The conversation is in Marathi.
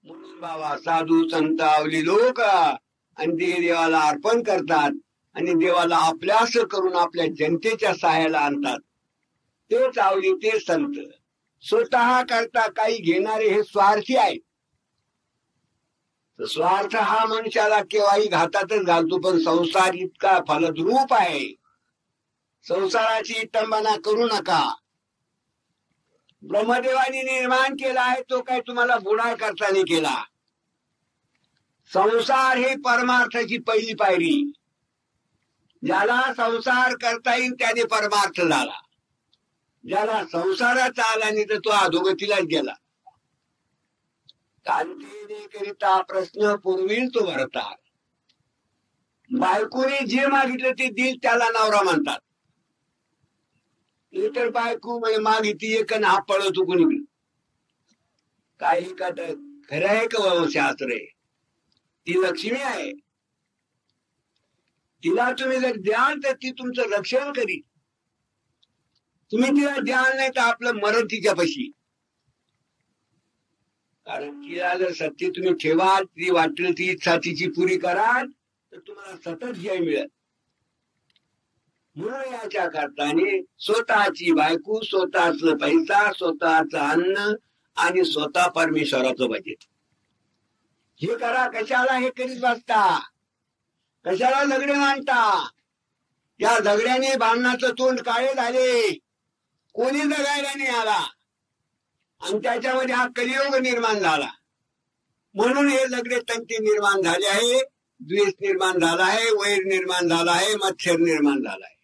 म्हणून बाबा साधू संत आवली लोक आणि ते देवाला अर्पण करतात आणि देवाला आपल्यास करून आपल्या जनतेच्या सहाय्याला आणतात. तेच आवली, ते संत. स्वतः करता काही घेणारे हे स्वार्थी आहेत. स्वार्थ हा मनुष्याला केव्हाही घातातच घालतो, पण संसार इतका फलद्रूप आहे. संसाराची विटंबना करू नका. ब्रह्मदेवाने निर्माण केला आहे, तो काय तुम्हाला बुडा करता नाही केला. संसार हे परमार्थाची पहिली पायरी. ज्याला संसार करता येईल त्याने परमार्थ झाला. ज्याला संसाराचा आला नाही तर तो अधोगतीलाच गेला. कांतीने करिता प्रश्न पुरविल तो भरतार. बायकोने जे मागितलं ते दिल त्याला नवरा म्हणतात. इतर बायको मागितली एक हा पळतो कुणी. काही का खरं आहे का शास्त्र आहे. ती लक्ष्मी आहे. तिला तुम्ही जर द्याल तर ती तुमचं रक्षण करी. तुम्ही तिला द्याल नाही तर आपलं मरण तिच्यापाशी. कारण तिला जर सत्य तुम्ही ठेवाल, ती वाटेल ती इच्छा तिची पुरी कराल तर तुम्हाला सतत जय मिळेल. म्हणून याच्या करताने स्वतःची बायको, स्वतःच पैसा, स्वतःच अन्न आणि स्वतः परमेश्वराचं बजेट हे करा. कशाला हे करीत बसता? कशाला दगडे मांडता? या दगड्याने भांडणाचं तोंड काळे झाले. कोणी जगायला नाही आला आणि त्याच्यामध्ये हा कलियुग निर्माण झाला. म्हणून हे दगडे तंटी निर्माण झाले आहे, द्वेष निर्माण झाला आहे, वैर निर्माण झाला आहे, मत्सर निर्माण झाला आहे.